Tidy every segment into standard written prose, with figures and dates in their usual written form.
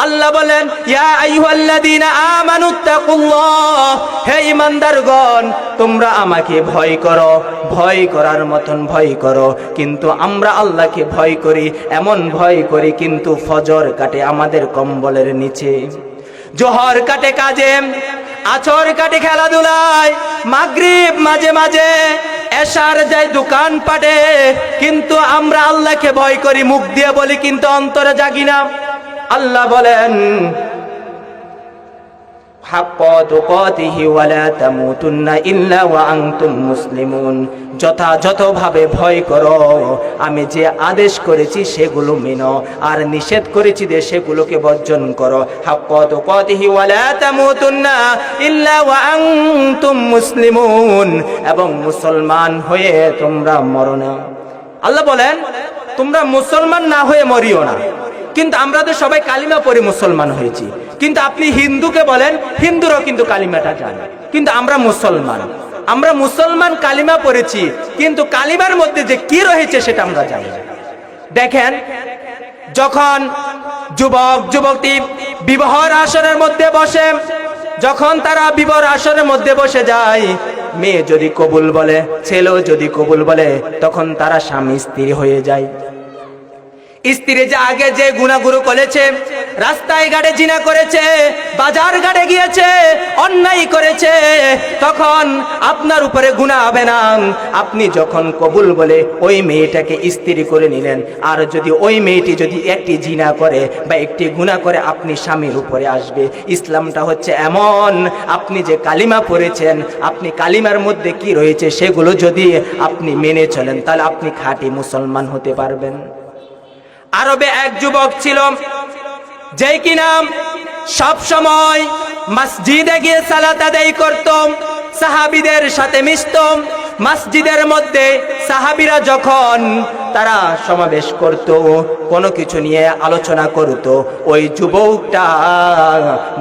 আল্লাহ বলেন, ইয়া আইয়ুহাল্লাযীনা আমানুত্তাকুল্লাহ, হে ঈমানদারগণ তোমরা আমাকে ভয় করো, ভয় করার মতন ভয় করো। কিন্তু আমরা আল্লাহকে ভয় করি, এমন ভয় করি কিন্তু ফজর কাটে আমাদের কম্বলের নিচে, জোহর কাটে কাজে, আছর কাটে খেলাধুলায়, মাগরিব মাঝে মাঝে, এশার যায় দোকান পাটে। কিন্তু আমরা আল্লাহকে ভয় করি, মুখ দিয়ে বলি কিন্তু অন্তরে জাগি না। আল্লাহ বলেন, হাক্কা তুকাতিহি ওয়ালা তামুতুন্না ইল্লা ওয়া আনতুম মুসলিমুন, যথাযথভাবে ভয় করো, আমি যে আদেশ করেছি সেগুলো মেনো, আর নিষেধ করেছি যে সেগুলোকে বর্জন করো। হাক্কা তুকাতিহি ওয়ালা তামুতুন্না ইল্লা ওয়া আনতুম মুসলিমুন, এবং মুসলমান হয়ে তোমরা মরো না। আল্লাহ বলেন তোমরা মুসলমান না হয়ে মরিও না। কিন্তু আমরা তো সবাই কালিমা পড়ে মুসলমান হয়েছি, কিন্তু আপনি হিন্দুকে বলেন, হিন্দুরাও কিন্তু কালিমাটা জানে, কিন্তু আমরা মুসলমান কালিমা পড়েছি, কিন্তু কালিমার মধ্যে যে কি রয়েছে সেটা আমরা জানি না। দেখেন, যখন যুবক যুবতী বিবাহের আসরের মধ্যে বসে, যখন তারা বিবাহের আসরের মধ্যে বসে যায়, মেয়ে যদি কবুল বলে, ছেলেও যদি কবুল বলে, তখন তারা স্বামী স্ত্রী হয়ে যায়। স্ত্রী যে আগে যে গুনাহগুলো করেছে, রাস্তায় ঘাটে জিনা করেছে, বাজার ঘাটে গিয়েছে, অন্যায় করেছে, তখন আপনার উপরে গুনাহ হবে না। আপনি যখন কবুল বলে ওই মেয়েটাকে স্ত্রী করে নিলেন, আর যদি ওই মেয়েটি যদি একটি জিনা করে বা একটি গুনাহ করে, আপনি স্বামীর উপরে আসবে। ইসলামটা হচ্ছে এমন, আপনি যে কালিমা পড়েছেন, আপনি কালিমার মধ্যে কি রয়েছে সেগুলো যদি আপনি মেনে চলেন, তাহলে আপনি খাঁটি মুসলমান হতে পারবেন। আরবে এক যুবক ছিল, যে কিনা সব সময় মসজিদে গিয়ে সালাত আদায় করত, সাহাবীদের সাথে মিশত। মসজিদের মধ্যে সাহাবীরা যখন তারা সমাবেশ করত, কোনো কিছু নিয়ে আলোচনা করত, ওই যুবকটা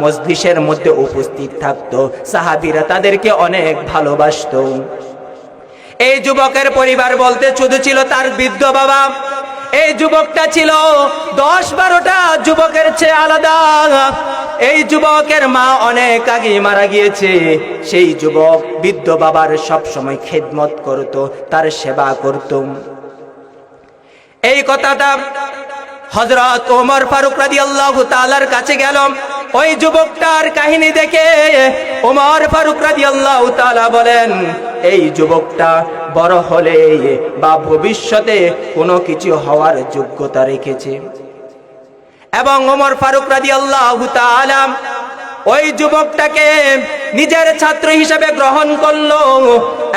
মজলিসের মধ্যে উপস্থিত থাকতো। সাহাবীরা তাদেরকে অনেক ভালোবাসতো। এই যুবকের পরিবার বলতে শুধু ছিল তার বৃদ্ধ বাবা। এই যুবকটা ছিল 10-12টা যুবকের চেয়ে আলাদা। এই যুবকের মা অনেক আগে মারা গিয়েছে। সেই যুবক বৃদ্ধ বাবার সব সময় খেদমত করত, তার সেবা করত। এই কথাটা হযরত ওমর ফারুক রাদিয়াল্লাহু তাআলার কাছে গেল। ওই যুবকটার কাহিনী দেখে ওমর ফারুক রাদিয়াল্লাহু তাআলা বলেন, এই যুবকটা বড় হলে বা ভবিষ্যতে কোনো কিছু হওয়ার যোগ্যতা রেখেছে। এবং ওমর ফারুক রাদিয়াল্লাহু তাআলা ওই যুবকটাকে নিজের ছাত্র হিসেবে গ্রহণ করলো,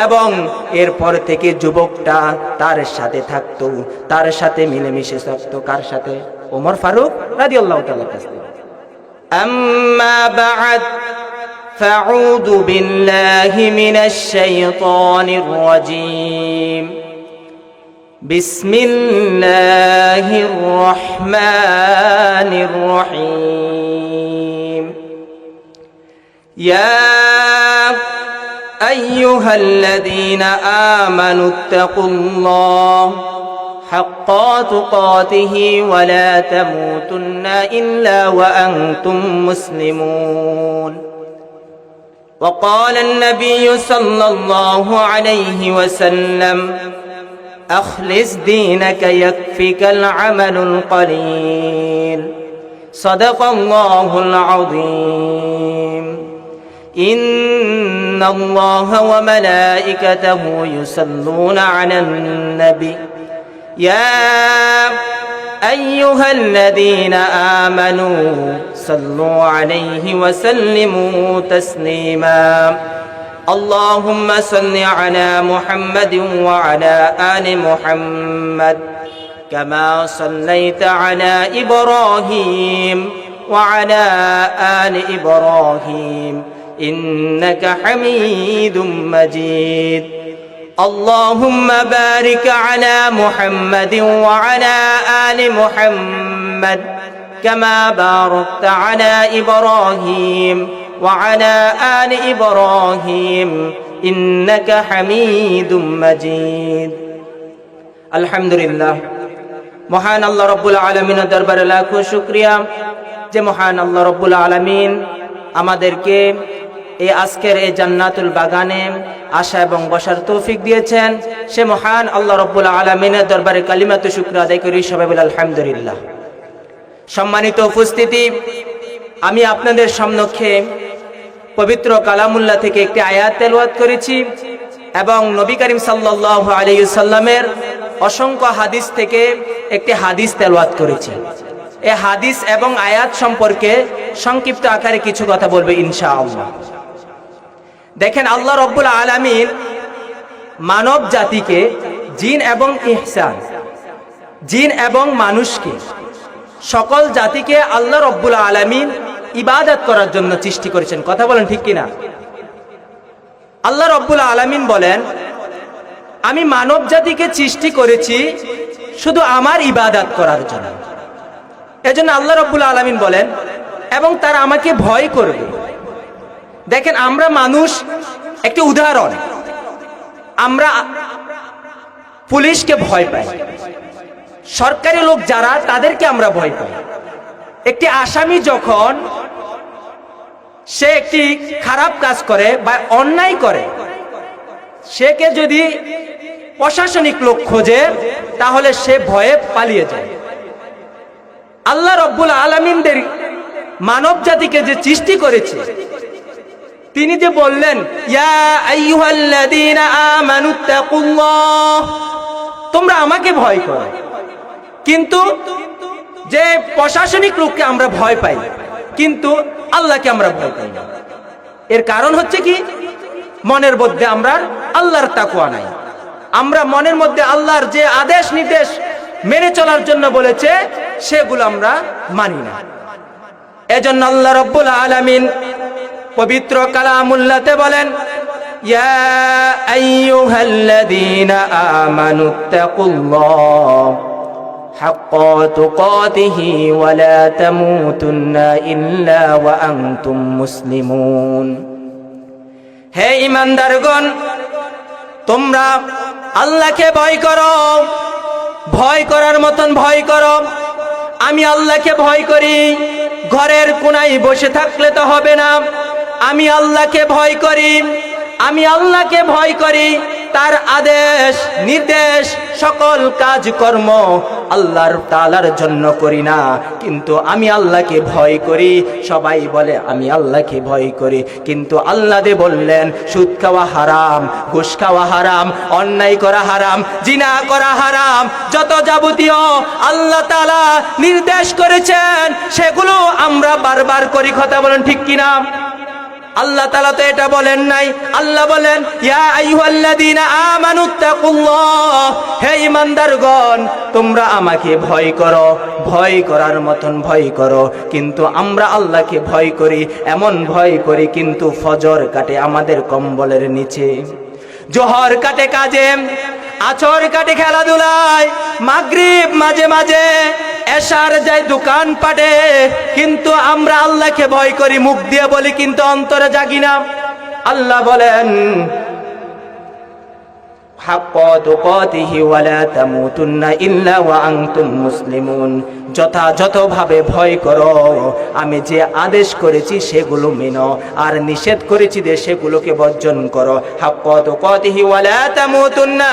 এবং এরপর থেকে যুবকটা তার সাথে থাকতো, তার সাথে মিলেমিশে থাকতো। কার সাথে? ওমর ফারুক রাদিয়াল্লাহু তাআলা কাছে। আম্মা বা'দ ফাউযু বিল্লাহি মিনাশ শাইতানির রাজীম। বিসমিল্লাহির রহমানির রহিম। ইয়া আইয়ুহাল্লাযীনা আমানুত্তাকুল্লাহ হাক্কা তুকাতিহি ওয়া লা তামুতুন্না ইল্লা ওয়া আনতুম মুসলিমুন। وقال النبي صلى الله عليه وسلم أخلص دينك يكفك العمل القليل. صدق الله العظيم. إن الله وملائكته يصلون على النبي يا أيها الذين آمنوا صلوا عليه وسلموا تسليما. اللهم صل على محمد وعلى آل محمد كما صليت على إبراهيم وعلى آل إبراهيم إنك حميد مجيد. اللهم بارك على محمد وعلى آل محمد كما باركت على إبراهيم وعلى آل إبراهيم إنك حميد مجيد. الحمد لله. মহান আল্লাহ রাব্বুল আলামিনের দরবারে লাখো শুকরিয়া। যে মহান আল্লাহ রাব্বুল আলামিন আমাদেরকে এই আজকের এই জান্নাতুল বাগানে আসা এবং বসার তৌফিক দিয়েছেন, সে মহান আল্লাহ রাব্বুল আলামিনের দরবারে কালিমাতু শুকর আদায় করি, সবাই বলে আলহামদুলিল্লাহ। সম্মানিত উপস্থিতি, আমি আপনাদের সম্মুখে পবিত্র কালামুল্লাহ থেকে একটি আয়াত তেলাওয়াত করেছি এবং নবী করিম সাল্লাল্লাহু আলাইহি সাল্লামের অসংখ্য হাদিস থেকে একটি হাদিস তেলাওয়াত করেছি। এই হাদিস এবং আয়াত সম্পর্কে সংক্ষিপ্ত আকারে কিছু কথা বলবো ইনশাআল্লাহ। দেখেন, আল্লাহ রাব্বুল আলামিন মানব জাতিকে, জিন এবং ইনসান, জিন এবং মানুষকে, সকল জাতিকে আল্লাহ রাব্বুল আলামিন ইবাদত করার জন্য সৃষ্টি করেছেন। কথা বলেন ঠিক কিনা? আল্লাহ রাব্বুল আলামিন বলেন, আমি মানব জাতিকে সৃষ্টি করেছি শুধু আমার ইবাদত করার জন্য। এজন্য আল্লাহ রাব্বুল আলামিন বলেন, এবং তারা আমাকে ভয় করবে। দেখেন, আমরা মানুষ, একটি উদাহরণ, আমরা পুলিশকে ভয় পাই, সরকারি লোক যারা তাদেরকে আমরা ভয় পাই। একটি আসামি যখন সে একটি খারাপ কাজ করে বা অন্যায় করে, সেকে যদি প্রশাসনিক লোক খোঁজে তাহলে সে ভয়ে পালিয়ে যায়। আল্লাহ রাব্বুল আলামিনদের মানব জাতিকে যে সৃষ্টি করেছে, তিনি যে বললেন, ইয়া আইয়ুহাল্লাযীনা আমানুত্তাকুল্লাহ, তোমরা আমাকে ভয় করো। কিন্তু যে প্রশাসনিক লোককে আমরা ভয় পাই, কিন্তু আল্লাহকে আমরা ভয় পাই না। এর কারণ হচ্ছে কি? মনের মধ্যে আমরা আল্লাহর তাকওয়া নাই। আমরা মনের মধ্যে আল্লাহর যে আদেশ নির্দেশ মেনে চলার জন্য বলেছে সেগুলো আমরা মানি না। এজন্য আল্লাহ রাব্বুল আলামিন পবিত্র কালামুল্লাহতে বলেন, ইয়া আইয়ুহাল্লাযীনা আমানুত্তাকুল্লাহ হাক্কা তুকাতিহি ওয়া লা তামুতুন্না ইল্লা ওয়া আনতুম মুসলিমুন। হে ঈমানদারগণ, তোমরা আল্লাহকে ভয় করো, ভয় করার মতন ভয় করো। আমি আল্লাহকে ভয় করি, ঘরের কোনায় বসে থাকলে তো হবে না। আমি আল্লাহকে ভয় করি, আমি আল্লাহকে ভয় করি। তার আদেশ নির্দেশ সকল কাজকর্ম আল্লাহর তাআলার জন্য করি না, কিন্তু আমি আল্লাহকে ভয় করি। সবাই বলে আমি আল্লাহকে ভয় করি, কিন্তু আল্লাহ দে বললেন সুদ খাওয়া হারাম, ঘুষ খাওয়া হারাম, অন্যায় করা হারাম, জিনা করা হারাম। যত যাবতীয় আল্লাহ তাআলা নির্দেশ করেছেন সেগুলো আমরা বারবার করি। কথা বলেন ঠিক কিনা? আল্লাহ তাআলা তো এটা বলেন নাই। আল্লাহ বলেন, ইয়া আইয়ুহাল্লাযীনা আমানুত্তাকুল্লাহ, হে ঈমানদারগণ, তোমরা আমাকে ভয় করো, ভয় করার মতন ভয় করো। কিন্তু আমরা আল্লাহকে ভয় করি, এমন ভয় করি কিন্তু ফজর কাটে আমাদের কম্বলের নিচে, জোহর কাটে কাজে, আছর কাটে খেলাধুলায়, মাগরিব মাঝে মাঝে, এশার যায় দোকান পাটে। কিন্তু আমরা আল্লাহকে ভয় করি, মুখ দিয়ে বলি কিন্তু অন্তরে জাগি না। আল্লাহ বলেন, হাক্কা তুকাতিহি ওয়া লা তামুতুন্না ইল্লা ওয়া আনতুম মুসলিমুন। যথাযথভাবে ভয় করো, আমি যে আদেশ করেছি সেগুলো মেনো, আর নিষেধ করেছি যে সেগুলোকে বর্জন করো। হাক্কা তুকাতিহি ওয়া লা তামুতুন্না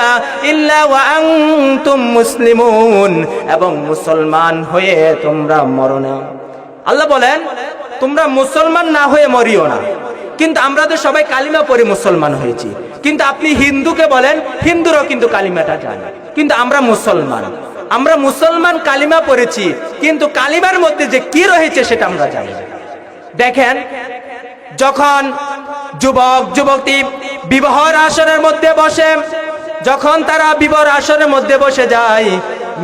ইল্লা ওয়া আনতুম মুসলিমুন, এবং মুসলমান হয়ে তোমরা মরো না। আল্লাহ বলেন, তোমরা মুসলমান না হয়ে মরিও না। কিন্তু আমরা তো সবাই কালিমা পড়ে মুসলমান হয়েছি, কিন্তু আপনি হিন্দুকে বলেন, হিন্দুরাও কিন্তু কালিমাটা জানে, কিন্তু আমরা মুসলমান। আমরা মুসলমান কালিমা পড়েছি, কিন্তু কালিমার মধ্যে যে কি রয়েছে সেটা আমরা জানি না। দেখেন, যখন যুবক যুবতী বিবাহের আসরের মধ্যে বসে, যখন তারা বিবাহের আসরের মধ্যে বসে যায়,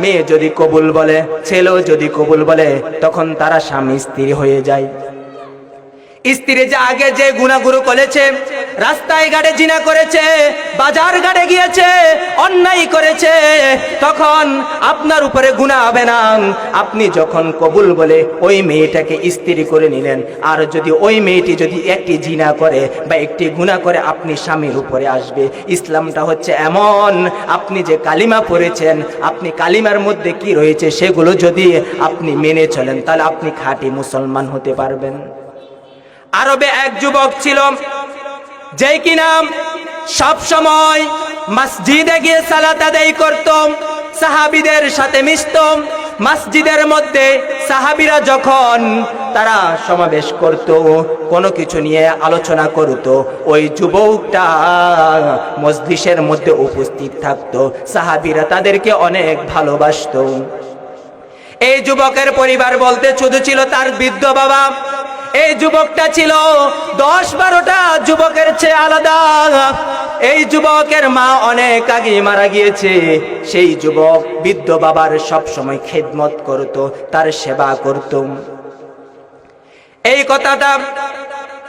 মেয়ে যদি কবুল বলে, ছেলেও যদি কবুল বলে, তখন তারা স্বামী স্ত্রী হয়ে যায়। স্ত্রী যে আগে যে গুনাহগুলো করেছে রাস্তায় ঘাটে জিনা করেছে, বাজার ঘাটে গিয়েছে, অন্যায় করেছে, তখন আপনার উপরে গুনাহ হবে না। আপনি যখন কবুল বলে ওই মেয়েটাকে স্ত্রী করে নিলেন, আর যদি ওই মেয়েটি যদি একটি জিনা করে বা একটি গুনাহ করে, আপনি স্বামীর উপরে আসবে। ইসলামটা হচ্ছে এমন, আপনি যে কালিমা পড়েছেন, আপনি কালিমার মধ্যে কি রয়েছে সেগুলো যদি আপনি মেনে চলেন, তাহলে আপনি খাঁটি মুসলমান হতে পারবেন। আরবে এক যুবক ছিল, যেই কিনা সব সময় মসজিদে গিয়ে সালাত আদায় করত, সাহাবীদের সাথে মিশত। মসজিদের মধ্যে সাহাবীরা যখন তারা সমাবেশ করত, কোনো কিছু নিয়ে আলোচনা করত, ওই যুবকটা মজলিসের মধ্যে উপস্থিত থাকতো। সাহাবীরা তাদেরকে অনেক ভালোবাসতো। এই যুবকের পরিবার বলতে শুধু ছিল তার বৃদ্ধ বাবা। এই যুবকটা ছিল 10-12টা যুবকের চেয়ে আলাদা। এই যুবকের মা অনেক আগে মারা গিয়েছে। সেই যুবক বৃদ্ধ বাবার সব সময় খেদমত করত, তার সেবা করত। এই কথাটা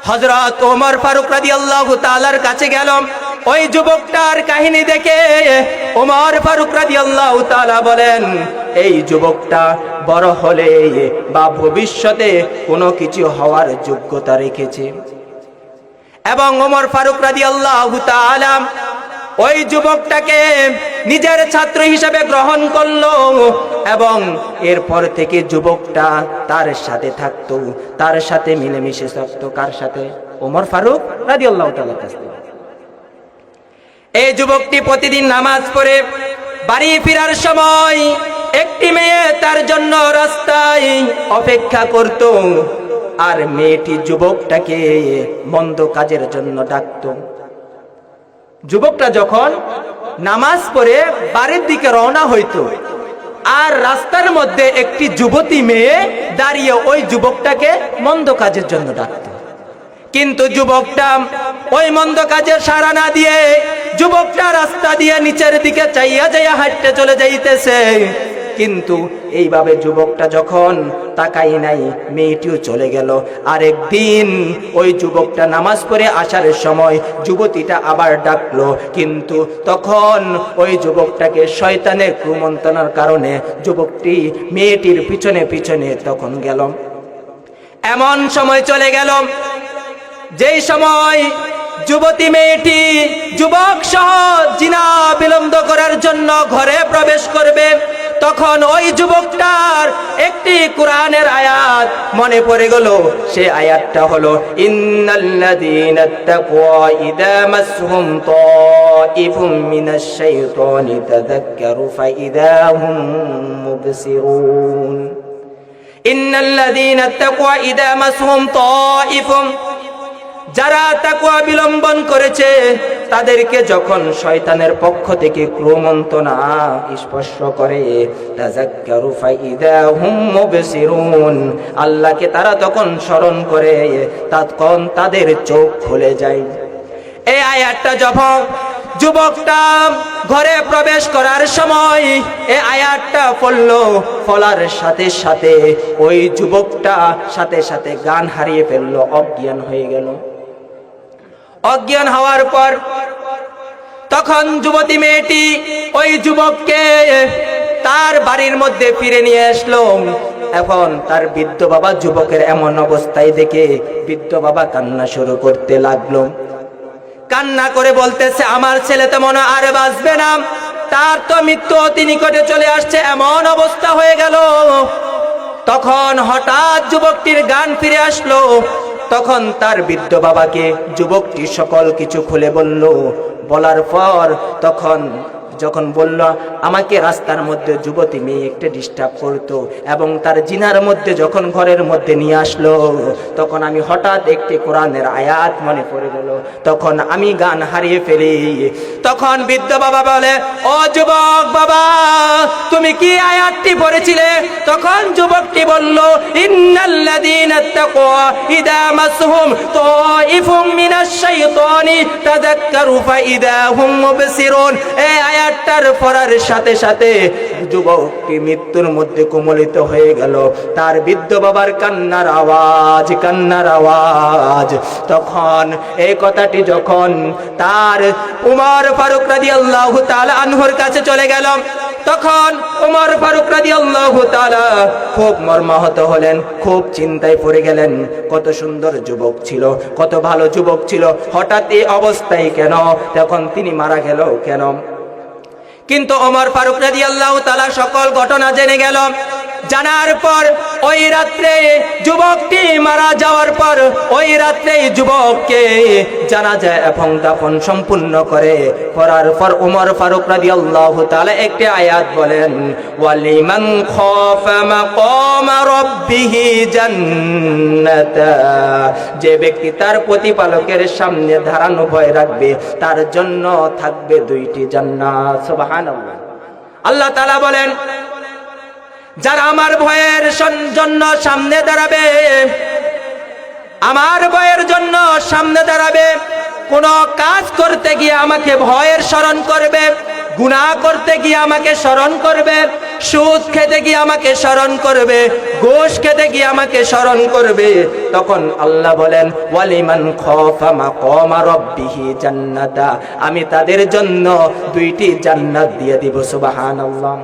হযরত ওমর ফারুক রাদিয়াল্লাহু তাআলার কাছে গেল। ওই যুবকটার কাহিনী দেখে ওমর ফারুক রাদিয়াল্লাহু তাআলা বলেন, এই যুবকটা বড় হলে বা ভবিষ্যতে কোনো কিছু হওয়ার যোগ্যতা রেখেছে। এবং ওমর ফারুক রাদিয়াল্লাহু তাআলা ওই যুবকটাকে নিজের ছাত্র হিসেবে গ্রহণ করলো, এবং এরপর থেকে যুবকটা তার সাথে থাকতো, তার সাথে মিলেমিশে থাকতো। কার সাথে? ওমর ফারুক রাদিয়াল্লাহু তাআলার কাছে। এই যুবকটি প্রতিদিন নামাজ পড়ে বাড়ি ফেরার সময় একটি মেয়ে তার জন্য রাস্তায় অপেক্ষা করত, আর মেয়েটি যুবকটাকে মন্দ কাজের জন্য ডাকতো। যুবকটা যখন নামাজ পড়ে বাড়ির দিকে রওনা হইতো, আর রাস্তার মধ্যে একটি যুবতী মেয়ে দাঁড়িয়ে ওই যুবকটাকে মন্দ কাজের জন্য ডাকতো। কিন্তু যুবকটা ওই মন্দ কাজের সাড়া না দিয়ে যুবকটা রাস্তা দিয়ে নিচের দিকে চাইয়া চাইয়া হাঁটতে চলে যাইতেছে। কিন্তু এইভাবে যুবকটা যখন তাকাই নাই, মেয়েটিও চলে গেল। আরেকদিন ওই যুবকটা নামাজ পড়ে আসার সময় যুবতীটা আবার ডাকলো, কিন্তু তখন ওই যুবকটাকে শয়তানের কুমন্ত্রণার কারণে যুবকটি মেয়েটির পিছনে পিছনে তখন গেল। এমন সময় চলে গেল যেই সময় যুবতী মেয়েটি যুবক সহ জিনা বিলম্ব করার জন্য ঘরে প্রবেশ করবে, তখন ওই যুবকটার একটি কোরআনের আয়াত মনে পড়ে গেল। সেই আয়াতটা হলো, ইন্নাল্লাযীনা তাকওয়া ইযা মাসহুম তাইফুম মিনাশ শাইতানি তাযাক্কারু ফাইযা হুম মুবসিরুন। ইন্নাল্লাযীনা তাকওয়া ইযা মাসহুম তাইফুম, যারা তাকওয়া অবলম্বন করেছে তাদেরকে যখন শয়তানের পক্ষ থেকে ক্রমন্তনা স্পর্শ করে, তাযাক্কারু ফাইযা হুম মুবসিরুন, আল্লাহকে তারা তখন স্মরণ করে, তখন তাদের চোখ খুলে যায়। এই আয়াতটা যখন যুবকটা ঘরে প্রবেশ করার সময় এই আয়াতটা পড়লো, পড়ার সাথে সাথে ওই যুবকটা সাথে সাথে জ্ঞান হারিয়ে ফেললো, অজ্ঞান হয়ে গেল। অজ্ঞান হওয়ার পর তখন যুবতী মেয়েটি ওই যুবককে তার বাড়ির মধ্যে ফিরে নিয়ে আসলো। এখন তার বৃদ্ধ বাবা যুবকের এমন অবস্থায় দেখে বৃদ্ধ বাবা কান্না শুরু করতে লাগলো। কান্না করে বলতেছে, আমার ছেলে তো মনে আর বাঁচবে না, তার তো মৃত্যু অতি নিকটে চলে আসছে, এমন অবস্থা হয়ে গেল। তখন হঠাৎ যুবকটির জ্ঞান ফিরে আসলো। তখন তার বৃদ্ধ বাবাকে যুবকটি সকল কিছু খুলে বলল। বলার পর তখন যখন বলল, আমাকে রাস্তার মধ্যে যুবতী মেয়ে একটা ডিস্টার্ব করতো, এবং তার জিনার মধ্যে যখন ঘরের মধ্যে নিয়ে আসলো, তখন আমি হঠাৎ একটি কোরআনের আয়াত মনে পড়ে গেল, তখন আমি জ্ঞান হারিয়ে ফেলি। তখন বৃদ্ধ বাবা বলে, ও যুবক বাবা, তুমি কি আয়াতটি পড়েছিলে? তখন যুবকটি বলল, ইন্নাল্লাযীনা তাকওয়া ইযা মাসহুম তাইফুম মিনাশ শাইতানি তাযাক্কারু ফাইযা হুম মুবসিরুন। এই আয়াতটার পড়ার সাথে সাথে যুবকটি মৃত্যুর মধ্যে কোমলিত হয়ে গেল। তার বৃদ্ধ বাবার কান্নার আওয়াজ। তখন এই কথাটি যখন তার উমর ফারুক রাদিয়াল্লাহু তাআলা আনহুর কাছে চলে গেল, তখন উমর ফারুক রাদিয়াল্লাহু তাআলা খুব মর্মাহত হলেন, খুব চিন্তায় পড়ে গেলেন। কত সুন্দর যুবক ছিল, কত ভালো যুবক ছিল, হঠাৎ এই অবস্থায় কেন? তখন তিনি মারা গেল কেন? কিন্তু ওমর ফারুক রাদিয়াল্লাহু তাআলা সকল ঘটনা জেনে গেল। জানার পর ওই রাত্রে যুবকটি মারা যাওয়ার পর ওই রাত্রে যুবককে জানাজা এবং দাফন সম্পূর্ণ করার পর ওমর ফারুক রাদিয়াল্লাহু তাআলা একটি আয়াত বলেন, ওয়ালিমান খাফা মাকাম রাব্বিহি জান্নাতা, যে ব্যক্তি তার প্রতিপালকের সামনে দাঁড়ানো ভয় রাখবে তার জন্য থাকবে দুইটি জান্নাত। সুবহানাল্লাহ। আল্লাহ তাআলা বলেন, যারা আমার ভয়ের জন্য সামনে দাঁড়াবে, আমার ভয়ের জন্য সামনে দাঁড়াবে, কোন কাজ করতে গিয়ে আমাকে ভয়ের স্মরণ করবে, গুনাহ করতে গিয়ে আমাকে স্মরণ করবে, সুদ খেতে গিয়ে আমাকে স্মরণ করবে, ঘুষ খেতে গিয়ে আমাকে স্মরণ করবে, তখন আল্লাহ বলেন, ওয়ালিমান খাফা মাকাম রাব্বিহি জান্নাতা, আমি তাদের জন্য দুইটি জান্নাত দিয়ে দিব। সুবহানাল্লাহ।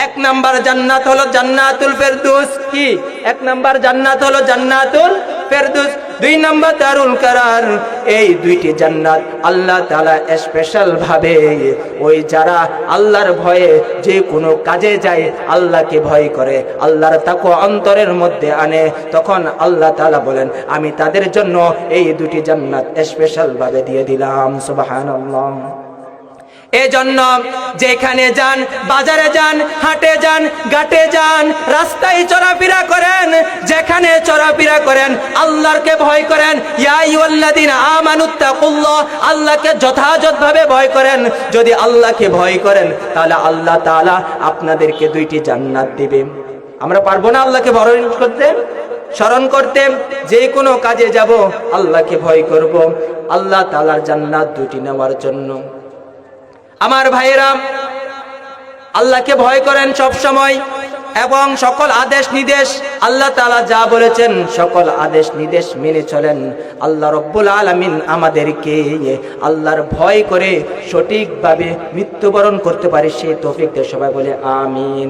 এক নাম্বার জান্নাত হলো জান্নাতুল ফেরদৌস। কি? এক নাম্বার জান্নাত হলো জান্নাতুল ফেরদৌস, দুই নাম্বার দারুল কারার। এই দুইটি জান্নাত আল্লাহ তাআলা স্পেশাল ভাবে ওই যারা আল্লাহর ভয়ে যে কোনো কাজে যায়, আল্লাহকে ভয় করে, আল্লাহর তাকওয়া অন্তরের মধ্যে আনে, তখন আল্লাহ তাআলা বলেন, আমি তাদের জন্য এই দুটি জান্নাত স্পেশাল ভাবে দিয়ে দিলাম। সুবহানাল্লাহ। এজন্য যেখানে যান, বাজারে যান, হাটে যান, ঘাটে যান, রাস্তায় চলাফেরা করেন, যেখানে চলাফেরা করেন আল্লাহকে ভয় করেন। ইয়া আইয়ুহাল্লাযীনা আমানুত্তাকুল্লাহ, আল্লাহকে যথাযথভাবে ভয় করেন। যদি আল্লাহকে ভয় করেন তাহলে আল্লাহ তাআলা আপনাদেরকে দুইটি জান্নাত দিবে। আমরা পারবো না আল্লাহকে ভয় করতে, স্মরণ করতে? যে কোনো কাজে যাব আল্লাহকে ভয় করব, আল্লাহ তাআলার জান্নাত দুটি নেওয়ার জন্য। আমার ভাইয়েরা, আল্লাহকে ভয় করেন সব সময় এবং সকল আদেশ নির্দেশ আল্লাহ তাআলা যা বলেছেন সকল আদেশ নির্দেশ মেনে চলেন। আল্লাহ রব্বুল আলামিন আমাদেরকে আল্লাহর ভয় করে সঠিকভাবে মৃত্যুবরণ করতে পারে সেই তৌফিক দেয়। সবাই বলে আমিন।